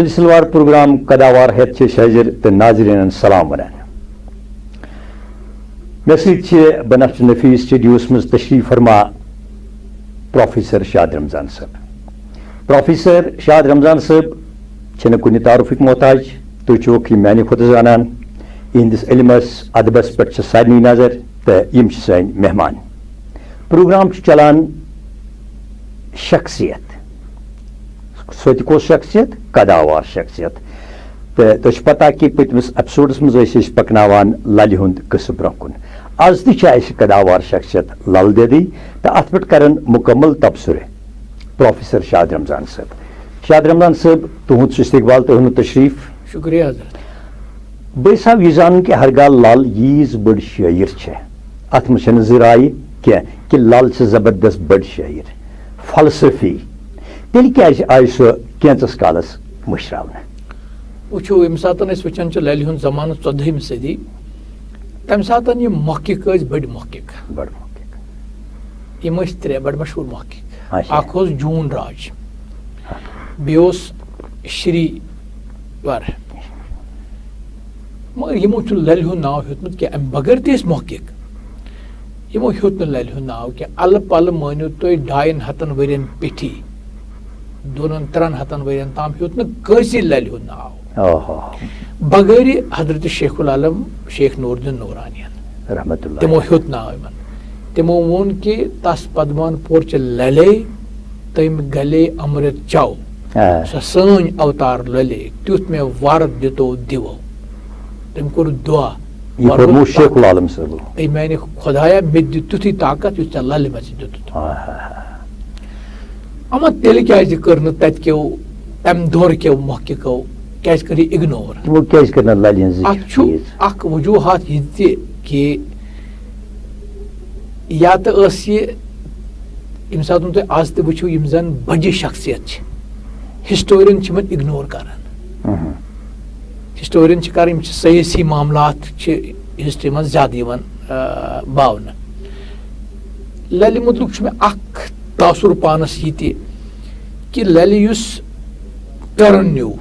سلسلوار programme قداوار ہیت شاجر تو ناظرین سلام ونان مے سی بنفس نفیس سٹوڈیوس مز تشریف فرما پروفیسر شاد رمضان صاحب. پروفیسر شاد رمضان صاحب چھنہ کُنہِ تعارفک محتاج تُہۍ چھِوکھ یہِ میانہِ کھۄتہٕ زانان یِہنٛدِس علمس ادبس پٮ۪ٹھ چھِ سارنٕے نظر تہٕ یِم چھِ سٲنۍ مہمان. پروگرام چھُ چلان شخصیت سۄ تہِ کۄس شخصیت قداوار شخصیت تہٕ تۄہہِ چھُ پتہ کہِ پٔتمِس ایپسوڈس منٛز ٲسۍ أسۍ پکناوان للہِ ہُنٛد قصہٕ برونٛہہ کُن. آز تہِ چھِ اَسہِ قداوار شخصیت لل دیدٕے تہٕ اتھ پٮ۪ٹھ کرن مُکمل تبصرٕ پروفیسر شاد رمضان صٲب. شاد رمضان صٲب تُہُنٛد استقبال تُہُنٛد تشریف. شکریہ حضرت. بہٕ یژھو یہِ زانُن کہِ ہرگاہ لل ییٖژ بٔڑ شٲعر چھےٚ اتھ منٛز چھنہٕ زٕ رایہِ کینٛہہ کہِ لل چھِ زبردست بٔڑ شٲعر فلسفی تیٚلہِ کیازِ آیہِ سۄ کینٛژس کالس مٔشراونہٕ؟ وٕچھو ییٚمہِ ساتہٕ أسۍ وٕچھان چھِ للہِ ہُنٛد زمانہٕ 14ہمہِ صدی تمہِ ساتہٕ یِم محقق ٲسۍ بٔڑۍ محقق یِم ٲسۍ ترٛےٚ بڑٕ مشہوٗر محقق. اکھ اوس جوٗن راج بیٚیہِ اوس شری ور مگر یِمو چھُ للہِ ہُنٛد ناو ہیوٚتمُت کینٛہہ امہِ بغٲر تہِ ٲسۍ محقق یِمو ہیوٚت نہٕ للہِ ہُنٛد ناو کینٛہہ. الہٕ پلہٕ مٲنِو تُہۍ 200 ؤرین پیٚٹھی 2-3 ؤرین تام ہیوٚت نہٕ کٲنٛسے للہِ ہُنٛد ناو بغٲرِ حضرت شیخ العالم شیخ نور الدین نورانین تِمو ہیوٚت ناو یِمن. تِمو ووٚن کہِ تس پدمان پورچہِ للے تٔمۍ گلے امرت چو سۄ سٲنۍ اوتار للے تیُتھ مےٚ ور دِتو دِوو. تٔمۍ کوٚر دعا شیخ العالم صٲب اے میانہِ خۄدایا مےٚ دِ تیُتھُے طاقت یُتھ ژےٚ للہِ منٛز دِتُتھ. اما تیٚلہِ کیازِ کٔر نہٕ تتہِ کیو تمہِ دورٕ کیو محققو کیازِ کٔر یہِ اِگنور؟ اتھ چھُ اکھ وجوٗہات یہِ تہِ کہِ یا تہٕ ٲس یہِ ییٚمہِ ساتہٕ تُہۍ آز تہِ وٕچھِو یِم زن بجہِ شخصیت چھِ ہسٹورین چھِ یِمن اِگنور کران. ہسٹورین چھِ کران یِم چھِ سیٲسی معاملات چھِ ہسٹری منٛز زیادٕ یِوان باونہٕ. للہِ مُتعلق چھُ مےٚ اکھ تاثر پانس یہِ تہِ کہِ للہِ یُس ٹرن نیوٗ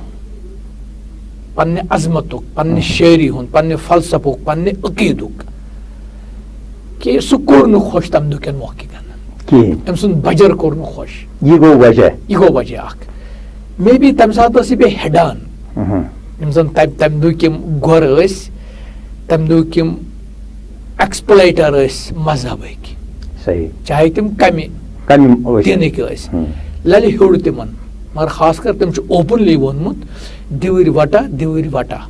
پننہِ عظمتُک پننہِ شٲعری ہُنٛد پننہِ فلسفُک پننہِ عقیٖدُک کہِ سُہ کوٚر نہٕ خۄش تمہِ دۄہ کٮ۪ن محققن. تٔمۍ سُنٛد بجر کوٚر نہٕ خۄش. یہِ گوٚو وجہ اکھ. مے بی تمہِ ساتہٕ ٲس یہِ بیٚیہِ ہیڈان یِم زن تمہِ دۄہٕکۍ یِم گۄر ٲسۍ تمہِ دۄہٕکۍ یِم ایکسپلایٹر ٲسۍ مذہبٕکۍ چاہے تِم کمہِ دِنٕکۍ ٲسۍ. للہِ ہیوٚڑ تِمن مگر خاص کر تٔمۍ چھُ اوپنلی ووٚنمُت دِوٕرۍ وٹا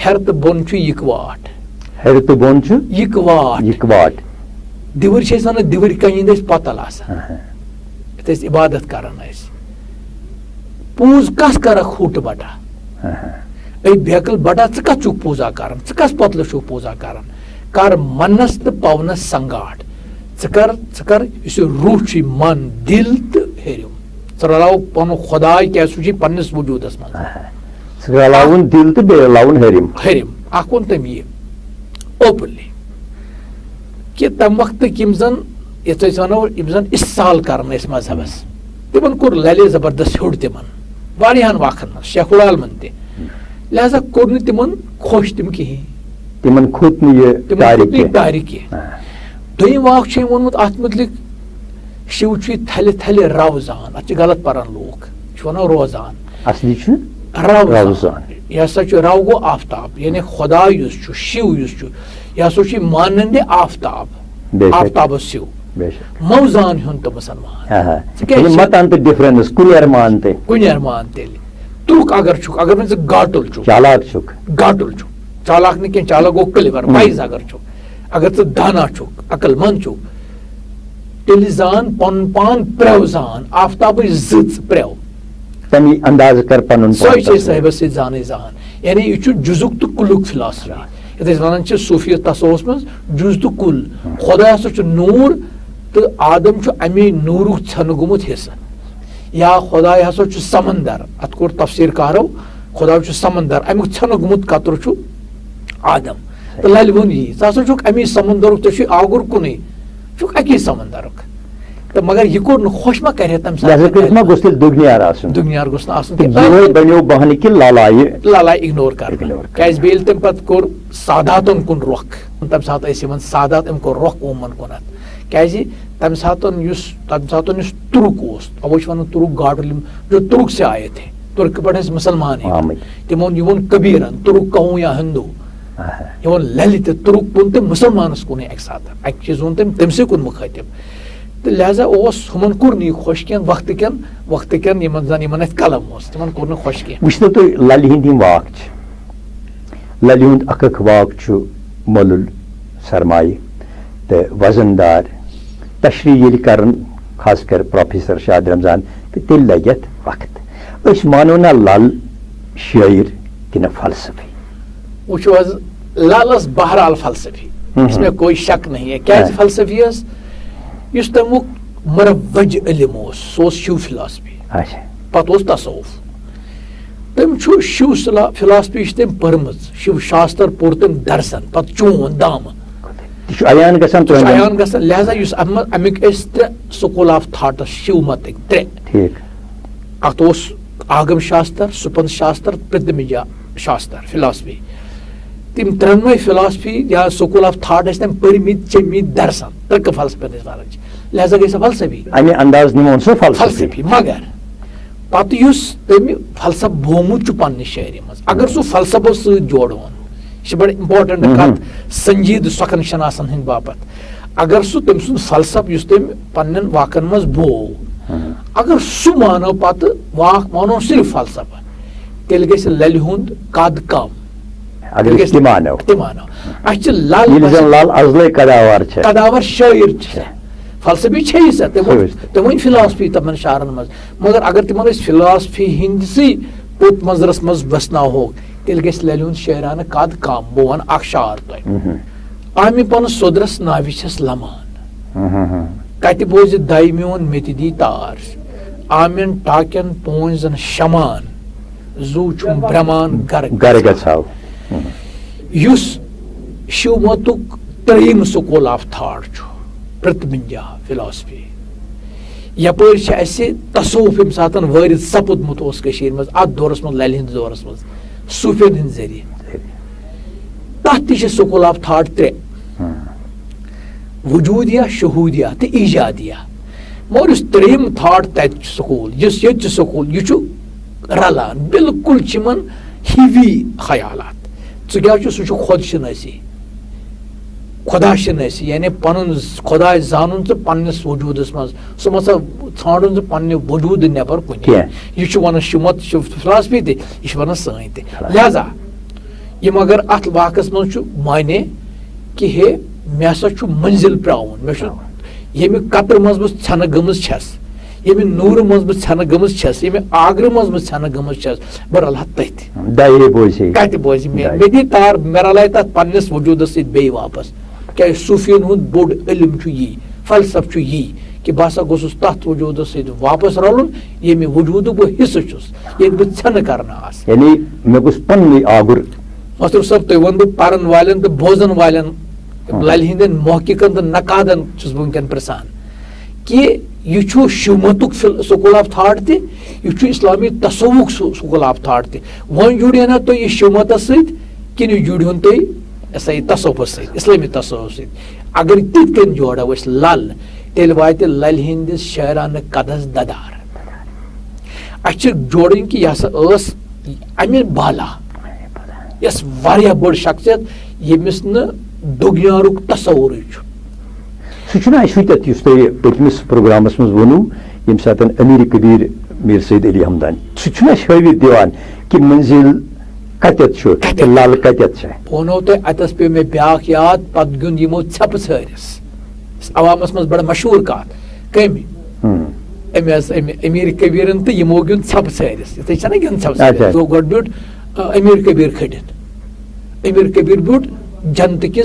ہیرٕ تہٕ بۄن چھُ یِکواٹ. دِوٕرۍ چھِ أسۍ ونان دِوٕرۍ کنہِ ہِنٛدۍ ٲسۍ پتل آسان یتھ أسۍ عبادت کران ٲسۍ. پوٗز کس کرکھ ہوٗٹہٕ بٹا اے بیکل بٹا ژٕ کتھ چھُکھ پوٗزا کران ژٕ کس پتلہٕ چھُکھ پوٗزا کران کر منس تہٕ پونس سنگاٹ ژٕ کر یُس یہِ روح چھُے من دل تہٕ ہیٚرِم ژٕ رلاو پنُن خۄداے کیازِ سُہ چھُے پننِس وجوٗدس منٛز ہیٚرِم. اکھ ووٚن تٔمۍ یہِ اوپنلی کہِ تمہِ وقتٕکۍ یِم زن یتھ أسۍ ونو یِم زن استحال کران ٲسۍ مذہبس تِمن کوٚر للہِ زبردست ہیوٚڑ تِمن واریاہن واقعن منٛز شیخ العالمن تہِ لہذا کوٚر نہٕ تِمن خۄش تِم کِہینۍ. تِمن کھوٚت نہٕ یہِ تارِ کینٛہہ. دوٚیِم واقعہٕ چھُ أمۍ ووٚنمُت اتھ مُتعلق شِو چھُ یہِ تھلہِ تھلہِ روزان اتھ چھِ غلط پران لوٗکھ یہِ چھُ ونان روزان اصلی چھُ روزان. یہِ ہسا چھُ رو گوٚو آفتاب یعنی خۄدا یُس چھُ شِو یُس چھُ یہِ ہسا چھُ مانندِ آفتابس سِو موزان ہیوٚن تہٕ مُسلمان کُنیر مان تیٚلہِ تُرک اگر چھُکھ اگر نہٕ ژٕ گاٹُل چھُکھ چالاک نہٕ کینٛہہ چالاک گوٚو کلیور وایز اگر چھُکھ اگر ژٕ دانا چھُکھ عقل منٛد چھُکھ تیٚلہِ زان پنُن پان پرٛٮ۪و زان آفتابٕچ زٕژ پرٛٮ۪و سۄے چھِ صٲحبس سۭتۍ زانٕے زان. یعنی یہِ چھُ جُزُک تہٕ کُلُک فِلاسفی یتھ أسۍ ونان چھِ صوٗفی تصوُفس منٛز جُز تہٕ کُل. خۄدا ہسا چھُ نوٗر تہٕ آدم چھُ امی نوٗرُک ژھٮ۪نہٕ گوٚمُت حصہٕ یا خۄداے ہسا چھُ سمندر اتھ کوٚر تفسیٖر کارو خۄدا چھُ سمندر امیُک ژھٮ۪نہٕ گوٚمُت قطرٕ چھُ آدم تہٕ للہِ ووٚن یی ژٕ ہسا چھُکھ امی سمندرُک ژےٚ چھُے آگُر کُنُے ژٕ چھُکھ اکی سمندرُک تو مگر یہ کور خوش ما کرے تم لہذا کٔرِتھ ما گوٚژھ تیٚلہِ دُگنیار آسُن دُنیار گوٚژھ نہٕ آسُن تہٕ یِہوے بنیو بہانہٕ کہِ لالایہِ لالائے اگنور کرنا کیازِ بیٚیہِ ییٚلہِ تٔمۍ پتہٕ کوٚر ساداتن کُن رۄخ تمہِ ساتہٕ ٲسۍ یِوان سادات أمۍ کوٚر رۄخ قومن کُنتھ کیازِ تمہِ ساتہٕ یُس تُرک اوس اوے چھِ ونان تُرک گاڈ جو تُرک سے آئے تھے ترک پٮ۪ٹھ ٲسۍ مُسلمان تِمو ووٚن کبیٖرن تُرک کہوں یا ہندو یہ ووٚن للہِ تہِ تُرک کُن تہٕ مُسلمانس کُنُے اکہِ ساتہٕ اکہِ چیٖز ووٚن تٔمۍ تٔمسٕے کُن مُخٲطِب تہٕ لہذا اوس ہُمن کوٚر نہٕ یہِ خۄش کینٛہہ وقتہٕ کٮ۪ن یِمن زن یِمن اتھِ قلم اوس تِمن کوٚر نہٕ خۄش کینٛہہ. وٕچھتو تُہۍ للہِ ہٕنٛدۍ یِم واق چھِ للہِ ہُنٛد اکھ واق چھُ مولُل سرمایہِ تہٕ وزن دار تشریح ییٚلہِ کرن خاص کر پروفیسر شاد رمضان تہٕ تیٚلہِ لگہِ اتھ وقت أسۍ مانو نا لل شٲعر کِنہٕ فلسفی وٕچھو حظ لالس بہرحال فلسفی اس میں کوئی شک نہیں ہے کیازِ فلسفی ٲس یُس تمیُک مروج علم اوس سُہ اوس شِو فلاسفی پتہٕ اوس تصوف تٔمۍ چھُ شِو فلاسفی چھِ تٔمۍ پٔرمٕژ شِو شاستر پوٚر تٔمۍ درسن پتہٕ چون دامہٕ عیان گژھان لہذا یُس امیُک ٲسۍ 3 سکوٗل آف تھاٹس شِو متٕکۍ 3 اتھ اوس آگم شاستر سپند شاستر پرتمجا شاستر فلاسفی تم 3 فلاسفی یا سکوٗل آف تھاٹ ٲسۍ تٔمۍ پٔرمٕتۍ چیٚمٕتۍ درسن ترکہٕ فلسفی ٲسۍ ونان لہذا گٔے سۄ فلسفی فلسفی مگر پتہٕ یُس تٔمۍ فلسف بومُت چھُ پننہِ شاعری منٛز اگر سُہ فلسفو سۭتۍ جوڑون یہِ چھِ بڑٕ امپاٹنٹ کتھ سنجیدٕ سۄکھن شناسن ہٕنٛدۍ باپتھ اگر سُہ تٔمۍ سُنٛد فلسف یُس تٔمۍ پننٮ۪ن واقعن منٛز بوو اگر سُہ مانو پتہٕ واق مانو صرف فلسفہ تیٚلہِ گژھِ للہِ ہُنٛد قد کم تہِ مانو اسہِ چھِ لل قداور شٲعر چھِ فلسفی چھے سا تٔمۍ ؤنۍ فلاسفی تمن شعرن منٛز مگر اگر تِمن أسۍ فلاسفی ہٕنٛدسٕے پوٚت منظرس منٛز وسناوہوکھ تیٚلہِ گژھِ للہِ ہُنٛد شٲعرانہٕ قد کم بہٕ ونہٕ اکھ شعر تۄہہِ آمہِ پنہٕ سودرس ناوِ چھس لمان کتہِ بوزِ دَے میون مےٚ تہِ دی تار آمٮ۪ن ٹاکٮ۪ن پونٛزن شمان زوٗ چھُم برٛمان گرٕ گژھاو یُس شِو متُک 3 سکوٗل آف تھاٹ چھُ پرتمنجا فلاسفی یپٲرۍ چھِ اسہِ تصوف ییٚمہِ ساتہٕ وٲرِد سپُدمُت اوس کٔشیٖرِ منٛز اتھ دورس منٛز للہِ ہٕنٛدِس دورس منٛز صوٗفین ہٕنٛدۍ ذٔریعہٕ تتھ تہِ چھِ سکوٗل آف تھاٹ 3 وجوٗدیا شہوٗدیا تہٕ ایجادیا مگر یُس 3 تھاٹ تتہِ چھُ سکوٗل یُس ییٚتہِ چھُ سکوٗل یہِ چھُ رلان بالکل چھِ یِمن ہِوی خیالات ژٕ کیٛاہ چھُ سُہ چھُ خۄد شِنٲسی خۄدا شِنٲسی یعنی پنُن خۄداے زانُن ژٕ پننِس وجوٗدس منٛز سُہ مہ سا ژھانڈُن ژٕ پننہِ وجوٗدٕ نٮ۪بر کُنہِ یہِ چھُ ونان شِمت فلاسفی تہِ یہِ چھُ ونان سٲنۍ تہِ لہذا یِم اگر اتھ واقعس منٛز چھُ مانے کہِ ہے مےٚ ہسا چھُ مٔنزِل پرٛاوُن مےٚ چھُ ییٚمہِ قطرٕ منٛز بہٕ ژھٮ۪نہٕ گٔمٕژ چھس ییٚمہِ نوٗرٕ منٛز بہٕ ژھٮ۪نہٕ گٔمٕژ چھس ییٚمہِ آگرٕ منٛز بہٕ ژھٮ۪نہٕ گٔمٕژ چھس بہٕ رلہٕ ہا تٔتھۍ کتہِ بوزِ مےٚ دی تار مےٚ رلایہِ تتھ پننِس وجوٗدس سۭتۍ بیٚیہِ واپس کیازِ صوٗفین ہُنٛد بوٚڑ علم چھُ یی فلسف چھُ یی کہِ بہٕ ہسا گوٚژھُس تتھ وجوٗدس سۭتۍ واپس رلُن ییٚمہِ وجوٗدُک بہٕ حصہٕ چھُس ییٚتہِ بہٕ ژھٮ۪نہٕ کرنہٕ آسہٕ مستر صٲب تُہۍ ونہٕ بہٕ پرن والٮ۪ن تہٕ بوزن والٮ۪ن للہِ ہٕنٛدٮ۪ن محققن تہٕ نقادن چھُس بہٕ وٕنکٮ۪ن پرژھان کہِ یہِ چھُ شِومتُک سکوٗل آف تھاٹ تہِ یہِ چھُ اسلامی تصوُک سکوٗل آف تھاٹ تہِ وۄنۍ جُڑینا تُہۍ یہِ شِومتس سۭتۍ کِنہٕ یہِ جُڑہون تُہۍ یسا یہِ تصوفس سۭتۍ اسلٲمی تصوف سۭتۍ اگر تِتھ کٔنۍ جوڑو أسۍ لل تیٚلہِ واتہِ للہِ ہٕنٛدِس شاعرانہٕ قدس ددار اسہِ چھِ جوڑٕنۍ کہِ یہِ ہسا ٲس امہِ بالا یۄس واریاہ بٔڑ شخصیت ییٚمِس نہٕ دُگیارُک تصورٕے چھُ سُہ چھُنہ اَسہِ ہُتٮ۪تھ یُس تۄہہِ پٔتمِس پروگرامس منٛز ووٚنوٕ ییٚمہِ ساتہٕ امیٖر کبیٖر میٖر سید علی ہمدانی سُہ چھُنہ اَسہِ ہٲوِتھ دِوان کہِ منزِل کتٮ۪تھ چھُ تہٕ لل کتٮ۪تھ چھِ بہٕ ونو تۄہہِ اتٮ۪س پیٚو مےٚ بیٛاکھ یاد پتہٕ گیُنٛد یِمو ژھٮ۪پہٕ ژھٲرِس عوامس منٛز بڑٕ مشہوٗر کتھ کمہِ أمۍ حظ امیٖر کبیٖرن تہٕ یِمو گیُنٛد ژھٮ۪پہٕ ژھٲرِس یِتھٕے چھنہ گیُنٛد ژھٮ۪پہٕ ژھٲرِس گۄڈٕ بیوٗٹھ امیٖر کبیٖر کھٔٹِتھ امیٖر کبیٖر بیوٗٹھ جنتہٕ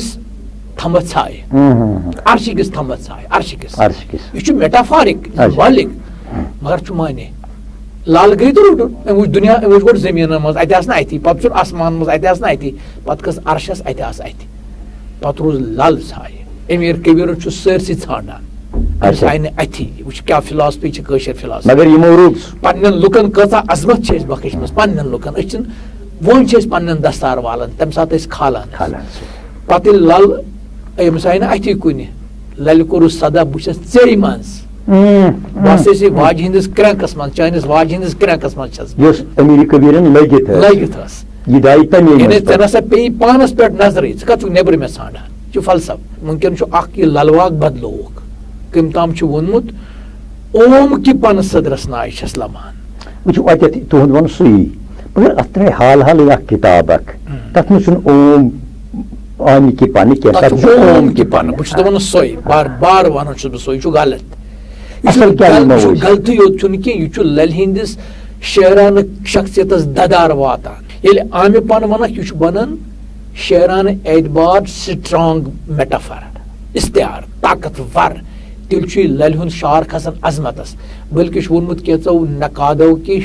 تھمبس ژھایہِ عرشہِ کِس تھمبس ژھایہِ عرشہِ کِس یہِ چھُ میٹافارِک سمبالِک مگر چھُ مانے لل گٔے تہٕ روٚٹُن أمۍ وٕچھ دُنیا أمۍ وٕچھ گۄڈٕ زٔمیٖنن منٛز اَتہِ آسہٕ نہٕ اَتھی پتہٕ چھُن آسمان منٛز اَتہِ آسہٕ نہٕ اَتھی پتہٕ کھٔژ عرشس اَتہِ آسہٕ اَتھِ پتہٕ روٗز لل ژھایہِ امیٖر کبیٖرن چھُ سٲرسٕے ژھانڈان أمس آئی نہٕ اَتھی وٕچھ کیٛاہ فِلاسفی چھِ کٲشِر فِلاسفی مگر یِمو روٗد پننٮ۪ن لُکن کۭژاہ عظمت چھِ أسۍ بخشمٕژ پننٮ۪ن لُکن أسۍ چھِنہٕ وۄنۍ چھِ أسۍ پننٮ۪ن دستار والان تمہِ ساتہٕ ٲسۍ کھالان پتہٕ ییٚلہِ لل أمِس آیہِ نہٕ اَتھی کُنہِ للہِ کوٚرُس سدا بہٕ چھَس ژیٚرِ منٛز بس ٲسۍ واجہِ ہٕنٛدِس کرٛٮ۪نٛکس منٛز چٲنِس واجہِ ہٕنٛدِس کرٛٮ۪نٛکس منٛز چھَس یۄس أمیٖر کبیٖرن لٲگِتھ ٲس یہِ درٛایہِ تَمے یعنی منٛز ژےٚ نسا پیٚیی پانس پٮ۪ٹھ نظرٕے ژٕ کتھ چھُکھ نیبرٕ مےٚ ژھانڈان یہِ چھُ فلسف وٕنکٮ۪ن چھُ اکھ یہِ للواک بدلووُکھ کٔمۍ تام چھُ ووٚنمُت اوم کہِ پنہٕ صدرس ناے چھس لمان وٕچھِو اَتٮ۪تھ تُہُنٛد وَنُن سُے مگر اَتھ درٛاے حال حالٕے اکھ کِتاب اکھ تتھ منٛز چھُنہٕ اوم آمہِ کہِ پنہٕ کینٛہہ تتھ چھُ اوم کہِ پنہٕ بہٕ چھُس دپان سۄے بار بار ونان چھُس بہٕ سۄے یہِ چھُ غلط اصل کیٛاہ یہِ یِمو چھُ أسۍ غلطٕے یوت چھُنہٕ کینٛہہ یہِ چھُ للہِ ہٕنٛدِس شعرانہٕ شخصیتس ددار واتان ییٚلہِ آمہِ پن ونکھ یہِ چھُ بنان شعرانہٕ اعتبار سٹرانگ میٹافر استعار طاقتور تیٚلہِ چھُ یہِ للہِ ہُنٛد شعر کھسان عظمتس بٔلکہِ چھُ ووٚنمُت کینٛژو نقادو کہِ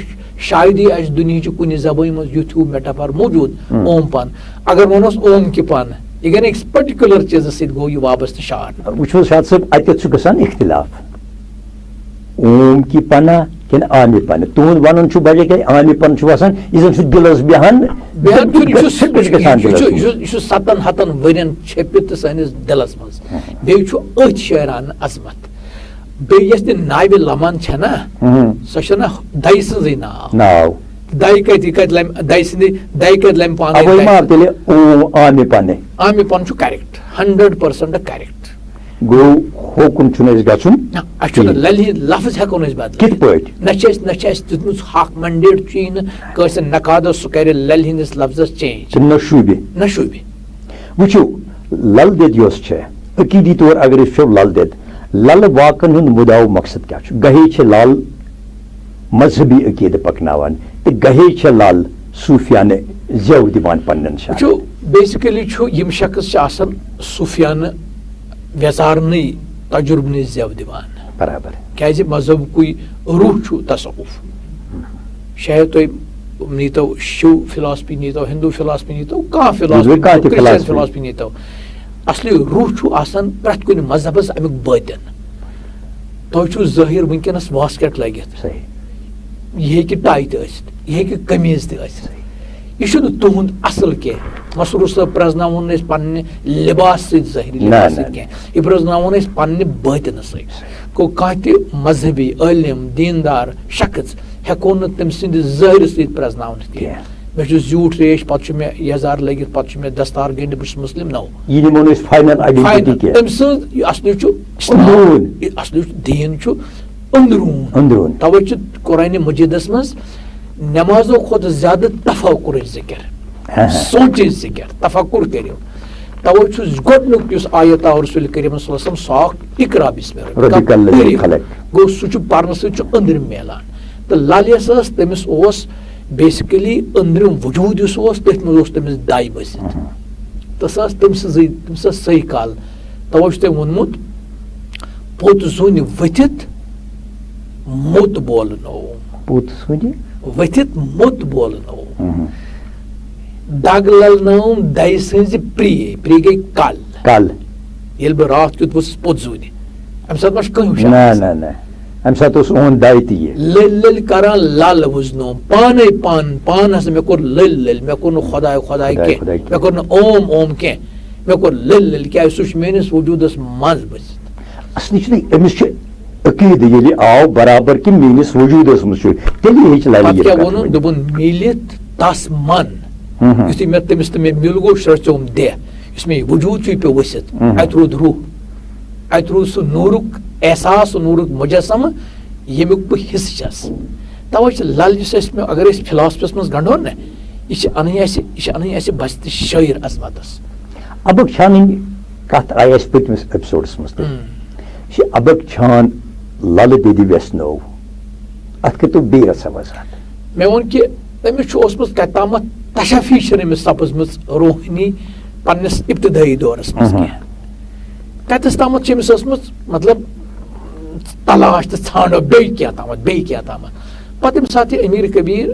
شاید ہی آسہِ دُنہِچہِ کُنہِ زبٲنۍ منٛز یُتھ ہیوٗ میٹافر موٗجوٗد اوم پن اگر ونوس اوم کہِ پن یہِ گٔے نہٕ أکِس پٔٹِکیوٗلر چیٖزس سۭتۍ گوٚو یہِ وابستہٕ شعر وٕچھو شاد صٲب اَتٮ۪تھ چھُ گژھان اختِلاف اوم کہِ پنہ کِنہٕ آمہِ پنہ تُہُنٛد وَنُن چھُ بدل کینٛہہ آمہِ پن چھُ آسان یہِ زن چھُ دِلس بیٚہان یہِ چھُ 700 ؤرین چھٔپِتھ تہٕ سٲنِس دِلس منٛز بیٚیہِ چھُ أتھۍ شعرانہٕ عظمت بیٚیہِ یۄس تہِ ناوِ لمن چھےٚ نا سۄ چھےٚ نا دَیہِ سٕنٛزٕے ناو دَیہِ کتہِ لمہِ دَیہِ سٕنٛدِ دَیہِ کتہِ لمہِ پانے آمہِ پن چھُ کریکٹ 100% کریکٹ گوٚو ہوکُن چھُنہٕ اَسہِ گژھُن اَسہِ چھُنہٕ للہِ ہٕنٛدۍ لفظ ہٮ۪کو نہٕ أسۍ بدلٲوِتھ کِتھ پٲٹھۍ نہ چھِ اَسہِ دِژمٕژ حق منڈیٹ چھُیی نہٕ کٲنٛسہِ نقادو سُہ کرِ للہِ ہٕنٛدِس لفظس چینج نہ شوٗبہِ نہ شوٗبہِ وٕچھِو لل دٮ۪د یۄس چھےٚ عقیٖدی طور اگر أسۍ وٕچھو لل دٮ۪د للہٕ واقعن ہُنٛد مُدعا مقصد کیٛاہ چھُ گہے چھِ لل مذہبی عقیٖدٕ پکناوان تہٕ گہے چھِ لل صوٗفیانہٕ زٮ۪و دِوان پننٮ۪ن شاعرن وٕچھو بیسِکلی چھُ یِم شخص چھِ آسان صوٗفیانہٕ ویژارنٕے تجرُبنٕے زٮ۪و دِوان برابر کیازِ مذہبکُے روح چھُ تصوُف شاید تُہۍ نیٖتو شِو فِلاسفی نیٖتو ہِندوٗ فِلاسفی نیٖتو کانٛہہ فِلاسفی کرٛسچن فِلاسفی نیٖتو اصلی روح چھُ آسان پرٛٮ۪تھ کُنہِ مذہبس امیُک بٲطِن تۄہہِ چھُو ظٲہِر وٕنکیٚنس واسکٮ۪ٹ لٲگِتھ یہِ ہیٚکہِ ٹاے تہِ ٲسِتھ یہِ ہیٚکہِ قمیٖض تہِ ٲسِتھ یہِ چھُنہٕ تُہُنٛد اصل کینٛہہ مسروٗر صٲب پرٛزناوُن أسۍ پننہِ لِباس سۭتۍ ظٲہری لِباس سۭتۍ کینٛہہ یہِ پرٛزناوُن أسۍ پننہِ بٲطِنہٕ سۭتۍ گوٚو کانٛہہ تہِ مذہبی عٲلِم دیٖندار شخص ہٮ۪کو نہٕ تٔمۍ سٕنٛدِ ظٲہرٕ سۭتۍ پرٛزناوُن کینٛہہ مےٚ چھُ زیوٗٹھ ریش پتہٕ چھُ مےٚ یزار لٲگِتھ پتہٕ چھُ مےٚ دستار گٔنڈِتھ بہٕ چھُس مُسلِم نو تٔمۍ سٕنٛز یہِ اصلی چھُ اصلی دیٖن چھُ أنٛدروٗن توے چھُ قرآنہِ مجیٖدس منٛز نٮ۪مازو کھۄتہٕ زیادٕ تفکرٕچ ذِکر سونٛچٕچ ذِکر تفکر کٔرِو توے چھُ گۄڈنیُک یُس آیت آو رسول کریم صلی اللہ علیہ وسلم سُہ آو اقرا بسم اللہ گوٚو سُہ چھُ پرنہٕ سۭتۍ چھُ أنٛدرِم میلان تہٕ لل یۄس ٲس تٔمِس اوس بیسِکلی أنٛدرِم وجوٗد یُس اوس تٔتھۍ منٛز اوس تٔمِس داے بٔسِتھ تہٕ سۄ ٲس تٔمۍ سٕنٛزٕے تٔمِس ٲس صحیح کال توے چھُ تٔمۍ ووٚنمُت پوٚت زوٗنہِ ؤتھِتھ موٚت بولنو ؤتھِتھ موٚت بولنو دگ للنٲوٕم دَیہِ سٕنٛزِ پرٛے گٔے کل ییٚلہِ بہٕ راتھ کیُتھ ؤژھٕس پوٚت زوٗنہِ اَمہِ ساتہٕ ما چھُ کٕہٕنۍ لٔلۍ لٔلۍ کران لل وُزنوم پانے پان ہسا مےٚ کوٚر لٔلۍ لٔلۍ مےٚ کوٚر نہٕ خۄداے کینٛہہ مےٚ کوٚر نہٕ اوم کینٛہہ مےٚ کوٚر لٔلۍ لٔلۍ کیازِ سُہ چھُ میٲنِس وجوٗدس منٛز بٔسِتھ عقیٖدٕ ییٚلہِ آو برابر کہِ میٲنِس وجوٗدس منٛز چھُ تیٚلہِ ہیٚچھ پتہٕ کیٛاہ ووٚنُن دوٚپُن میٖلِتھ تس من یُتھُے مےٚ تٔمِس تہٕ مےٚ مِل گوٚو شرٛژیوم دہ یُس مےٚ یہِ وجوٗد چھُ یہِ پیوٚو ؤسِتھ اتہِ روٗد روح اتہِ روٗد سُہ نوٗرُک احساس سُہ نوٗرُک مُجسمہٕ ییٚمیُک بہٕ حِصہٕ چھس توے چھِ لل یُس اَسہِ اگر أسۍ فِلاسفیس منٛز گنٛڈون نا یہِ چھِ انٕنۍ اَسہِ بستہِ شٲعر عظمتس ابک چھانٕنۍ کتھ آیہِ اَسہِ پٔتمِس ایپسوڈس منٛز تہِ یہِ چھِ ابک چھان للہٕ دٮ۪دِ ویسنو اتھ کٔرتو بیٚیہِ رژھا وضاحت مےٚ ووٚن کہِ تٔمِس چھُ اوسمُت کتہِ تامتھ تشفی چھنہٕ أمِس سپٕزمٕژ روحٲنی پننِس ابتدٲیی دورس منٛز کینٛہہ کتٮ۪س تامتھ چھِ أمِس ٲسمٕژ مطلب تلاش تہٕ ژھانڈو بیٚیہِ کینٛہہ تامتھ پتہٕ ییٚمہِ ساتہٕ یہِ امیٖر کبیٖر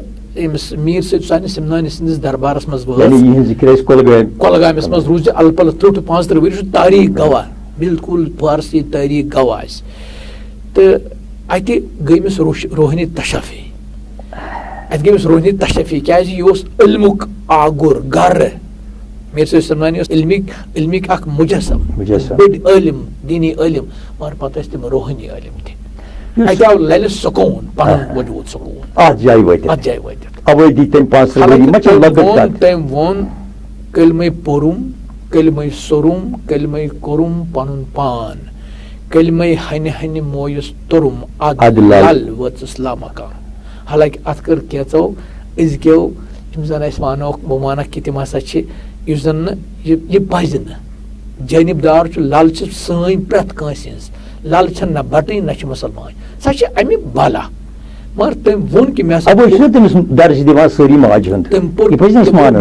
أمِس میٖر سید حُسین سمنانی سٕنٛدِس دربارس منٛز وٲژ کۄلگامِس منٛز روٗز یہِ الہٕ پلہٕ 30-35 ؤری چھُ تٲریٖخ گواہ بالکُل فارسی تٲریٖخ گواہ آسہِ تو اتہ گئی مس روحانی تشفی اتہ گئی مس روحانی تشفی کیازِ یہ اوس علمُک آگُر گرٕ میر صٲب سلمانی اوس علمِک اکھ مجسم بٔڑۍ عٲلِم دیٖنی عٲلِم مگر پتہٕ ٲسۍ تِم روحانی عٲلِم تہِ اتہِ آو للہِ سکوٗن پنُن وجوٗد سکوٗن اتھ جایہِ وٲتِتھ آبٲدی تٔمۍ 5 ؤری ما چھِ لۄکٕٹ تٔمۍ ووٚن کلمے پوٚرُم کلمے سوٚرُم کلمے کوٚرُم پنُن پان کلمے ہنہِ ہنہِ مویُس توٚرُم اد لل وٲژٕس لامکان حالانکہِ اتھ کٔر کینٛژو أزکیو یِم زن أسۍ وانوکھ بہٕ وانکھ کہِ تِم ہسا چھِ یُس زن نہٕ یہِ پزِ نہٕ جٲنِب دار چھُ لل چھِ سٲنۍ پرٛٮ۪تھ کٲنٛسہِ ہٕنٛز لل چھنہٕ نہ بٹٕنۍ نہ چھِ مُسلمان سۄ چھِ امہِ بالا مگر تٔمۍ ووٚن کہِ مےٚ ہسا مےٚ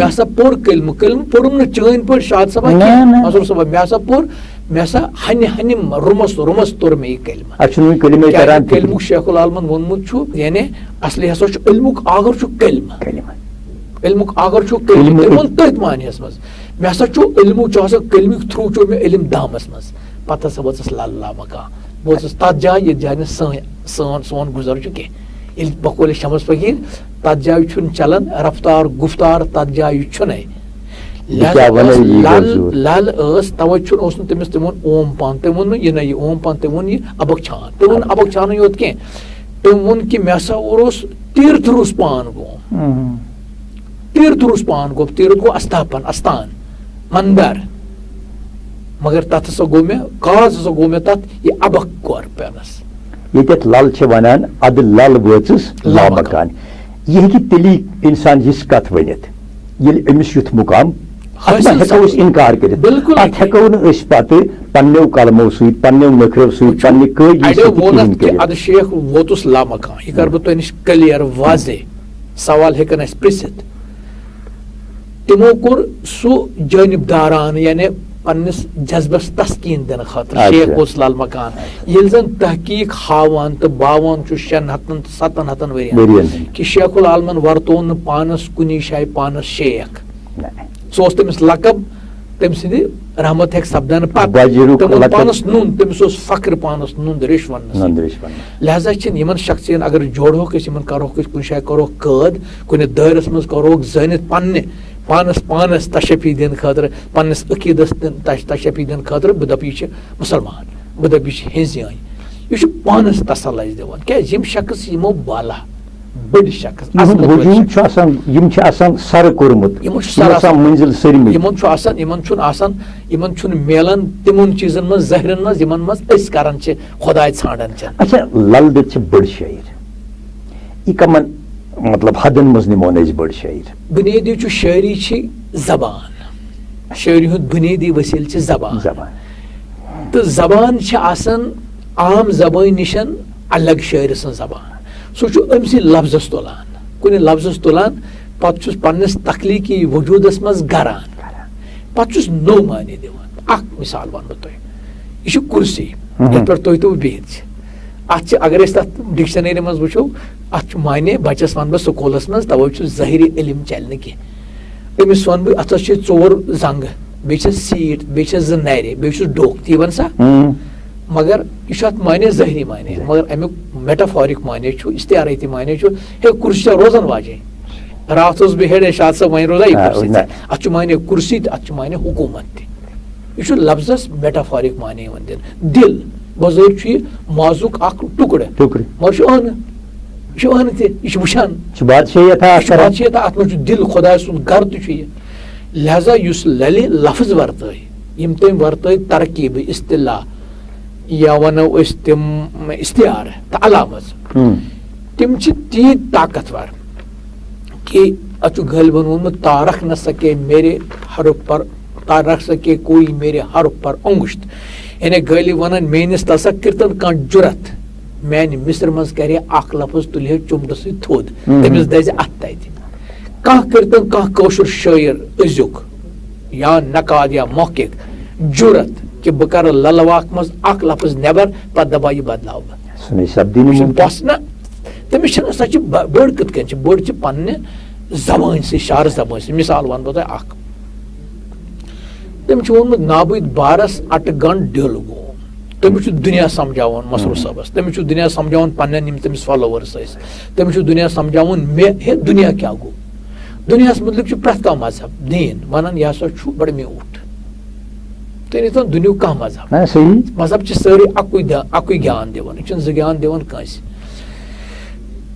ہسا پوٚر کلمہٕ پوٚرُم نہٕ چٲنۍ پٲٹھۍ شاد صٲبا کینٛہہ منظوٗر صٲبا مےٚ ہسا پوٚر مےٚ ہسا ہنہِ ہنہِ رُمس توٚر مےٚ یہِ کلمہٕ کلمُک شیخ العالمن ووٚنمُت چھُ یعنی اصلی ہسا چھُ علمُک آگر چھُ کلمہٕ علمُک آگر چھُ کلمہٕ تٔمۍ ووٚن تٔتھۍ معنیَس منٛز مےٚ ہسا چھُ علمُک چھُ آسان کلمٕکۍ تھروٗ چھُ مےٚ علم دامس منٛز پتہٕ ہسا وٲژٕس لل لامکان بہٕ اوسُس تتھ جایہِ یتھ جایہِ نہٕ سون گُزر چھُ کینٛہہ ییٚلہِ بقولِ شمس فقیٖر تتھ جایہِ چھُنہٕ چلان رفتار گُفتار تتھ جایہِ چھُنٕے لل ٲس توے اوس نہٕ تٔمِس تٔمۍ ووٚن اوم پان تٔمۍ ووٚن نہٕ یہِ نہ یہِ اوم پان تٔمۍ ووٚن یہِ ابک چھان تٔمۍ ووٚن ابک چھانٕے یوت کینٛہہ تٔمۍ ووٚن کہِ مےٚ ہسا اوس تیٖرتھ روٗس پان گوٚو تیٖرتھ گوٚو استاپن استان مندر مگر تتھ ہسا گوٚو مےٚ کاز ہسا گوٚو مےٚ تتھ یہِ ابک کور پینس ییٚتٮ۪تھ لل چھِ ونان ادٕ لل وٲژٕس لامکان یہِ ہیٚکہِ تیٚلی انسان یِژھ کتھ ؤنِتھ ییٚلہِ أمِس یُتھ مُقام ہٮ۪کو أسۍ انکار کٔرِتھ اتھ ہٮ۪کو نہٕ أسۍ پتہٕ پننیو قلمو سۭتۍ پننیو نٔکھرو سۭتۍ پننہِ قٲدی ادٕ شیخ ووتُس لامکان یہِ کرٕ بہٕ تۄہہِ نِش کلیر واضح سوال ہٮ۪کن اسہِ پرژھِتھ تِمو کوٚر سُہ جٲنِب دارانہٕ یعنی پننس جذبس تسکیٖن دِنہٕ خٲطرٕ شیخ اوس لل مکان ییٚلہِ زن تحقیٖق ہاوان تہٕ باوان چھُ 600 تہٕ 700 ؤرین کہِ شیخ العالمن ورتو نہٕ پانس کُنی جایہِ پانس شیخ سُہ اوس تٔمِس لقب تٔمۍ سٕنٛدِ رحمت ہٮ۪کہِ سپدان پتہٕ پانس نُن تٔمِس اوس فخر پانس نُند ریش وننس لہذا چھِنہٕ یِمن شخصین اگر جوڑہوکھ أسۍ یِمن کرہوکھ أسۍ کُنہِ جایہِ کرہوکھ قٲد کُنہِ دٲیرس منٛز کرہوکھ زٲنِتھ پننہِ پانس تشفی دِنہٕ خٲطرٕ پننس عقیٖدس تشفی دِنہٕ خٲطرٕ بہٕ دپہٕ یہِ چھِ مُسلمان بہٕ دپہٕ یہِ چھِ ہِنٛزیٲنۍ یہِ چھُ پانس تسل اسہِ دِوان کیازِ یِم شخص یِمو بالا بٔڑۍ شخص یِم چھِ آسان سرٕ کوٚرمُت یِمن چھُنہٕ میلان تِمن چیٖزن منٛز ظٲہرن منٛز یِمن منٛز أسۍ کران چھِ خۄداے ژھانڈان چھِ اچھا لل دٮ۪د چھِ بٔڑ شٲعر یہِ کمن مطلب حدن منٛز نِمون أسۍ بٔڑ شٲعر بُنیٲدی چھُ شٲعری چھِ زبان شٲعری ہُنٛد بُنیٲدی وسیٖلہٕ چھِ زبان تہٕ زبان چھِ آسان عام زبٲنۍ نِش الگ شٲعرٕ سٕنٛز زبان سُہ چھُ أمۍ سٕے لفظس تُلان کُنہِ لفظس تُلان پتہٕ چھُس پننِس تخلیٖقی وجوٗدس منٛز گران پتہٕ چھُس نوٚو معنے دِوان اکھ مثال ونہٕ بہٕ تۄہہِ یہِ چھُ کُرسی یتھ پٮ۪ٹھ تُہۍ تہٕ بہٕ بِہِتھ چھِ اتھ چھِ اگر أسۍ تتھ ڈکشنری منٛز وٕچھو اتھ چھُ معنے بچس ونہٕ بہٕ سکوٗلس منٛز توے چھُ ظٲہری علم چلہِ نہٕ کینٛہہ أمِس ونہٕ بہٕ اتھس چھِ 4 زنٛگہٕ بیٚیہِ چھس سیٖٹ بیٚیہِ چھس 2 نرِ بیٚیہِ چھُس ڈوٚکھ تی ون سا مگر یہِ چھُ اتھ معنے ظٲہری معنے مگر امیُک میٹافارِک معنے چھُ استعارٲتی معنے چھُ ہے کُرسی چھا روزان واجیٚنۍ راتھ اوسُس بہٕ ہیرے شاد صٲب وۄنۍ روزا یہِ کُرسی اتھ چھُ معنے کُرسی تہٕ اتھ چھُ معنے حکوٗمت تہِ یہِ چھُ لفظس میٹافارِک معنے یِوان دِنہٕ دِل بظٲہر چھُ یہِ مازُک اکھ ٹُکڑٕ مگر چھُ ٲنہٕ یہِ چھُ ٲنہٕ تہِ یہِ چھُ وٕچھان بادشاہیت اتھ منٛز چھُ دِل خۄداے سُنٛد گرٕ تہِ چھُ یہِ لہذا یُس للہِ لفظ ورتٲے یِم تٔمۍ ورتٲے ترکیٖبہٕ اصطلاح یا ونو أسۍ تِم استعارٕ تہٕ علامژ تِم چھِ تیٖتۍ طاقتور کہ اتھ چھُ غٲلبن ووٚنمُت تا رکھ نہ سکے میرے حرف پر تا رکھ سکے کوئی میرے حرف پر انگشت یعنی غٲلب ونان میٲنِس تسکرتن کانٛہہ جُرت میانہِ مصر منٛز کرِ اکھ لفظ تُلہِ ہے چُمٹہٕ سۭتۍ تھوٚد تٔمِس دزِ اتھ تتہِ کانٛہہ کٔرتن کانٛہہ کٲشُر شٲعر أزیُک یا نقاد یا محقق جُرت کہ بہٕ کرٕ للہٕ واکھ منٛز اکھ لفظ نٮ۪بر پتہٕ دپہٕ یہِ بدلاو بہٕ بس نہ تٔمِس چھنہٕ سۄ چھِ بٔڑ کِتھ کٔنۍ چھِ بٔڑ چھِ پننہِ زبٲنۍ سۭتۍ شعر زبٲنۍ سۭتۍ مثال ونہٕ بہٕ تۄہہِ اکھ تٔمۍ چھُ ووٚنمُت نابٕدۍ بارس اٹہٕ گنٛڈ ڈِل گوٚو تٔمِس چھُ دُنیا سمجھاوان مسرور صٲبس، تٔمِس چھُ دُنیا سمجھاوان پننٮ۪ن یِم تٔمِس فالوورٕس ٲسۍ، تٔمِس چھُ دُنیا سمجھاوان مےٚ ہے دُنیا کیٛاہ گوٚو. دُنیاہس مُتعلِق چھُ پرٛٮ۪تھ کانٛہہ مذہب دیٖن ونان یہِ ہسا چھُ بڑٕ میوٗٹھ. تُہۍ نیٖتون دُنیہُک کانٛہہ مذہب، مذہب چھِ سٲری اکُے گیان دِوان، یہِ چھِنہٕ زٕ گیان دِوان کٲنٛسہِ.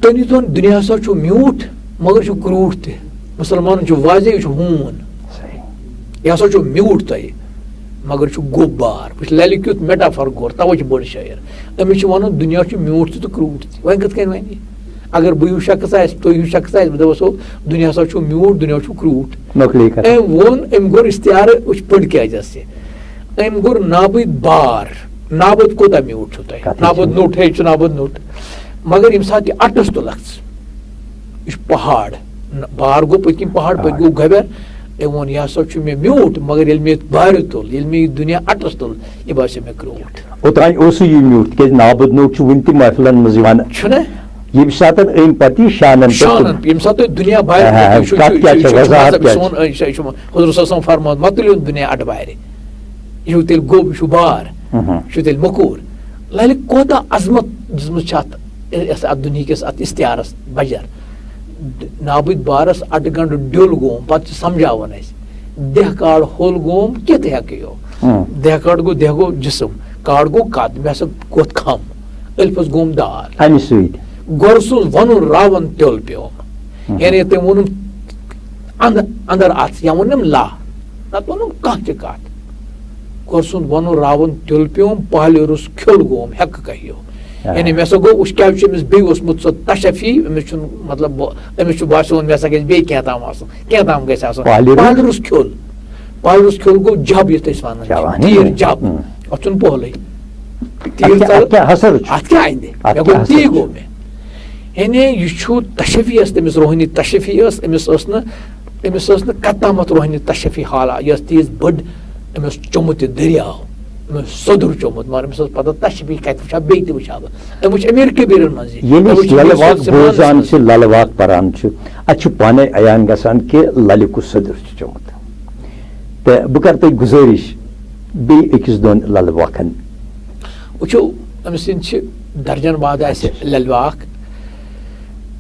تُہۍ نیٖتون دُنیا ہسا چھُ میوٗٹھ مگر چھُ کرٛوٗٹھ تہِ. مُسلمانن چھُ واضح یہِ چھُ ہوٗن، یہِ ہسا چھُ میوٗٹھ تۄہہِ مگر چھُ گوٚب بار. وٕچھ للہِ کیُتھ میٹافر کوٚر، تَوے چھُ بٔڑ شٲعر. أمِس چھُ وَنُن دُنیا چھُ میوٗٹھ تہِ تہٕ کرٛوٗٹھ تہِ. وۄنۍ کِتھ کٔنۍ وَنہِ یہِ؟ اگر بہٕ ہیوٗ شخص آسہِ تُہۍ ہیوٗ شخص آسہِ بہٕ دَپس ہو دُنیا ہسا چھُ میوٗٹھ، دُنیا چھُ کرٛوٗٹھ. أمۍ ووٚن، أمۍ کوٚر اِشتِہار. وٕچھ پٔڑ کیٛازِ ٲس یہِ؟ أمۍ کوٚر نابٕدۍ بار. نابٕد کوٗتاہ میوٗٹھ چھُو تۄہہِ؟ نابٕد نوٚٹ ہے چھُ نابٕد نوٚٹ. مگر ییٚمہِ ساتہٕ یہِ اَٹَس تُلکھ ژٕ، یہِ چھُ پہاڑ. بار گوٚو پٔتۍ کِنۍ پہاڑ، پٔتۍ گوٚو گبر. أمۍ ووٚن یہِ ہسا چھُ مےٚ میوٗٹھ مگر ییٚلہِ مےٚ یہِ بارِ تُل، ییٚلہِ مےٚ یہِ دُنیا اَٹَس تُل، یہِ باسیو مےٚ کرٛوٗٹھ. اوتانۍ اوسُے یہِ میوٗٹھ تِکیٛازِ نابٕد نوٚٹ چھُ وُنہِ تہِ محفلن منٛز یِوان چھُنہ ییٚمہِ ساتہٕ أمۍ پتہٕ یہِ شانن ییٚمہِ ساتہٕ تُہۍ دُنیا بارِ حضرت صٲبن فرمووُت مہ تُلِو دُنیا اَٹہٕ بارِ، یہِ چھُو تیٚلہِ گوٚب، یہِ چھُ بار، یہِ چھُ تیٚلہِ موٚکوٗر. للہِ کوتاہ عظمت دِژمٕژ چھِ اَتھ دُنہِکِس اَتھ اِشتِہارس بجر. نابٕدۍ بارس اَٹہٕ گنٛڈٕ ڈیُل گوم، پتہٕ چھِ سمجھاوان اَسہِ دہ کاڑ ہوٚل گوم کِتھ ہٮ۪کہٕ یو. دہ کاڑ گوٚو، دہ گوٚو جسم، کاڑ گوٚو قد، مےٚ ہسا کوٚت کھم، ألفس گوم دال. امہِ سۭتۍ گۄر سُنٛد وَنُن راوَن تیُل پیوم، یعنی تٔمۍ ووٚنُن اندر اَتھ، یا ووٚنُم لا، نتہٕ ووٚنُم کانٛہہ تہِ کتھ. گۄر سُنٛد وَنُن راوُن تیُل پیوم، پالہِ روٚس کھیوٚل گوم ہٮ۪کہٕ کہیو. یعنی مےٚ ہسا گوٚو وٕچھ کیٛاہ چھُ أمِس بیٚیہِ اوسمُت سُہ تشفی، أمِس چھُنہٕ مطلب أمِس چھُ باسیومُت مےٚ ہسا گژھِ بیٚیہِ کینٛہہ تام آسُن، کینٛہہ تام گژھِ آسُن. پالہِ روٚس کھیوٚل، پالہِ روٚس کھیوٚل گوٚو جب یَتھ أسۍ وَنان تیٖر جب، اَتھ چھُنہٕ پۄہلٕے. تیٖر اَتھ کیٛاہ اندِ مےٚ گوٚو تی گوٚو مےٚ. یعنی یہِ چھُ تشفی ٲس تٔمِس روحٲنی تشفی ٲس. أمِس ٲس نہٕ کتامتھ روحٲنی تشفی حالا، یہِ ٲس تیٖژ بٔڑ. أمۍ اوس چوٚمُت یہِ دٔریاو، أمۍ اوس سوٚدُر چوٚمُت، مگر أمِس ٲس پتہ تشفی کتہِ وٕچھا بیٚیہِ تہِ وٕچھا بہٕ. أمۍ وٕچھ امیٖر کبیٖرن منٛز بوزان چھِ للہٕ واق پران چھِ، اتہِ چھُ پانے عیان گژھان کہِ للہِ کُس سٔدٕر چھُ چوٚمُت. تہٕ بہٕ کرٕ تۄہہِ گُزٲرِش بیٚیہِ أکِس دۄن للہٕ واقن. وٕچھو أمۍ سٕنٛدۍ چھِ درجن واد آسہِ للہِ واق.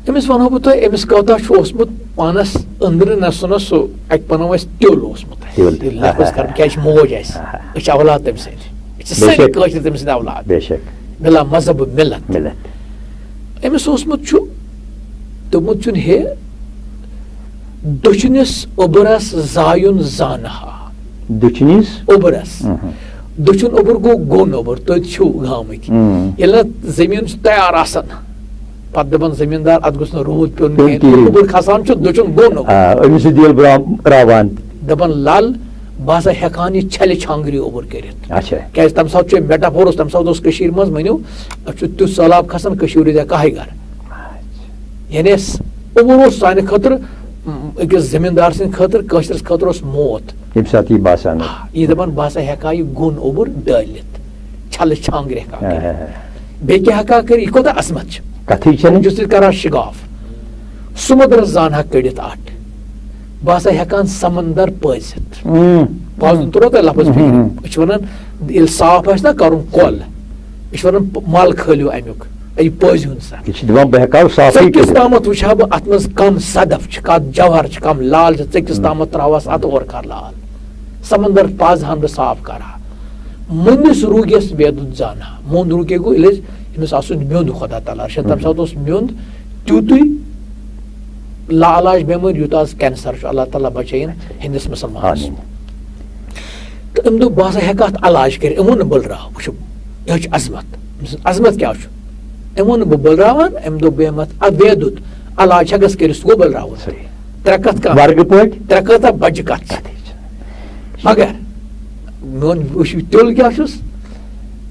أمِس وَنہو بہٕ تۄہہِ أمِس کوتاہ چھُ اوسمُت پانس أنٛدرٕ نہ سُہ نہ سُہ اَتہِ پنو اَسہِ تیُل اوسمُت لفظ کرٕ بہٕ کیٛازِ موج اَسہِ، أسۍ چھِ اولاد تٔمۍ سٕنٛدۍ، أسۍ چھِ سٲری کٲشِر تٔمۍ سٕنٛدۍ اولاد، مِلا مذہب مِلت. أمِس اوسمُت چھُ دوٚپمُت چھُنہٕ ہے دٔچھُنِس اوٚبرس زایُن زانہا. دٔچھُنِس اوٚبرس، دٔچھُن اوٚبُر گوٚو گوٚن اوٚبُر، تُہۍ چھِو گامٕکۍ. ییٚلہِ نہٕ زٔمیٖن چھُ تیار آسان پتہٕ دپان زٔمیٖندار اتھ گوٚژھ نہٕ روٗد پیوٚن کینٛہہ، اوٚبُر کھسان چھُ دٔچھُن گوٚن اوٚبُر. دپان لل بہٕ ہسا ہٮ۪کہٕ یہِ چھلہِ چھانگری اوٚبُر کٔرِتھ، کیٛازِ تمہِ ساتہٕ چھُ میٹافور اوس، تمہِ ساتہٕ اوس کٔشیٖرِ منٛز ؤنِو اَتھ چھُ تیُتھ سہلاب کھسان کٔشیٖر روٗزیا کاہے گرٕ. یعنی اوٚبُر اوس سانہِ خٲطرٕ أکِس زٔمیٖندار سٕنٛدِ خٲطرٕ کٲشرِس خٲطرٕ اوس موت. یہِ دپان بہٕ ہسا ہٮ۪کہٕ یہِ گوٚن اوٚبُر ڈٲلِتھ، چھلہٕ چھانگرِ ہٮ۪کہٕ کٔرِتھ، بیٚیہِ کیٛاہ ہٮ۪کہٕ کٔرِتھ. یہِ کوتاہ عظمت چھِ. چھُس تُہۍ کران شِگاف، سُمدرس زانہا کٔڑِتھ اَٹھ، بہٕ ہسا ہٮ۪کان سمندر پٲزِتھ. پازُن توٚروا تۄہہِ لفظ فِکرِ؟ أسۍ چھِ وَنان ییٚلہِ صاف آسہِ نا کرُن کۄل، أسۍ چھِ وَنان مل کھٲلِو امیُک، یہِ پٲزِہُن سا. ژٔکِس تامتھ وٕچھٕ ہا بہٕ اتھ منٛز کم صدف چھِ، کتھ جوہر چھِ، کم لال چھِ، ژٔکِس تامتھ تراوہس اتھ اورٕ کر لال. سمندر پازہن بہٕ صاف کرہا. مُنِس روٗگِس ویدُت زانہا. موٚنٛد روٗگے گوٚو ییٚلہِ أمِس آسُن میوٚنٛد خۄدا تعالیٰ رٔچھِنۍ، تمہِ ساتہٕ اوس میوٚنٛد تیوٗتُے لا علاج بٮ۪مٲرۍ یوٗتاہ آز کینسر چھُ، اللہ تعالیٰ بچٲیِن ہِندِس مُسلمانس. تہٕ أمۍ دوٚپ بہٕ ہسا ہٮ۪کہٕ اتھ علاج کٔرِتھ. أمۍ ووٚن نہٕ بٔلراو. وٕچھو یہِ چھُ عظمت، أمۍ سٕنٛز عظمت کیٛاہ چھُ. أمۍ ووٚن نہٕ بہٕ بٔلراوان، أمۍ دوٚپ بہٕ ہٮ۪مہٕ اتھ ویدُت علاج ہٮ۪کس کٔرِتھ، سُہ گوٚو بٔلراوُن. ترٛےٚ کتھ ترٛےٚ کۭژاہ بجہِ کتھ. مگر میون وٕچھِو تیُل کیٛاہ چھُس،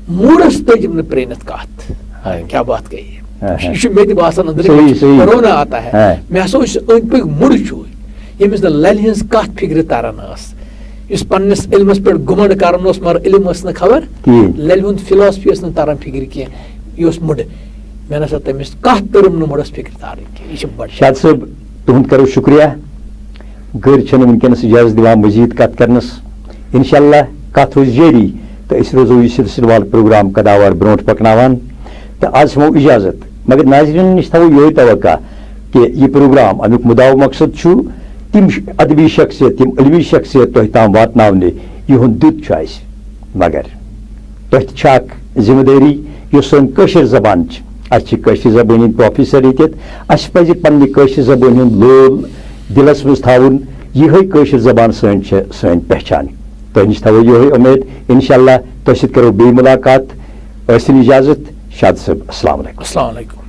موٗڈس تٔجِم نہٕ پرٛٲنِتھ کتھ. کیٛاہ بات گٔے یہِ چھُ مےٚ تہِ باسان أنٛدرٕ رونا آتا ہے. مےٚ ہسا اوس أنٛدۍ پٔکۍ مُڈٕ چھُ ییٚمِس نہٕ للہِ ہٕنٛز کتھ فِکرِ تران ٲس، یُس پننِس علمس پٮ۪ٹھ گُمنڈ کران اوس مگر علم ٲس نہٕ خبر، للہِ ہُنٛد فِلاسفی ٲس نہٕ تران فِکرِ کینٛہہ، یہِ اوس مُڈٕ. مےٚ نسا تٔمِس کتھ تٔرٕم نہٕ مُڈس فِکرِ تارٕنۍ کینٛہہ. یہِ چھِ بڑٕ شاد صٲب تُہُنٛد کرو شُکریہ. گٔرۍ چھِنہٕ وٕنکیٚنس اِجازت دِوان مزیٖد کتھ کرنس، انشاء اللہ کتھ روزِ جٲری تو اس روزو یہ سلسلہ وال پروگرام قداوار برونٹ پکناوان تو آج ہمو اجازت مگر ناظرین نش تھو یہ توقع کہ یہ پروگرام امیک مدعا و مقصد چھو تم ادبی شخصیت تم علمی شخصیت تہ تام واتناونے یہند دیت چھُ اسہِ مگر تۄہہِ چھِ اکھ ذمہ دٲری یۄس سٲنۍ کٲشِر زبان چھِ اَسہِ چھِ کٲشِر زبٲنۍ ہٕنٛدۍ پروفیسر ییٚتٮ۪تھ اَسہِ پَزِ پننہِ کٲشِر زبٲنۍ ہُنٛد لول دِلس منٛز تھاوُن یِہے کٲشِر زبان سٲنۍ چھِ سٲنۍ پہچان تۄہہِ نِش تھاوو یِہے اُمید انشاء اللہ تۄہہِ سۭتۍ کرو بیٚیہِ مُلاقات ٲسِن اجازت شاد صٲب السلام علیکم السلام علیکم.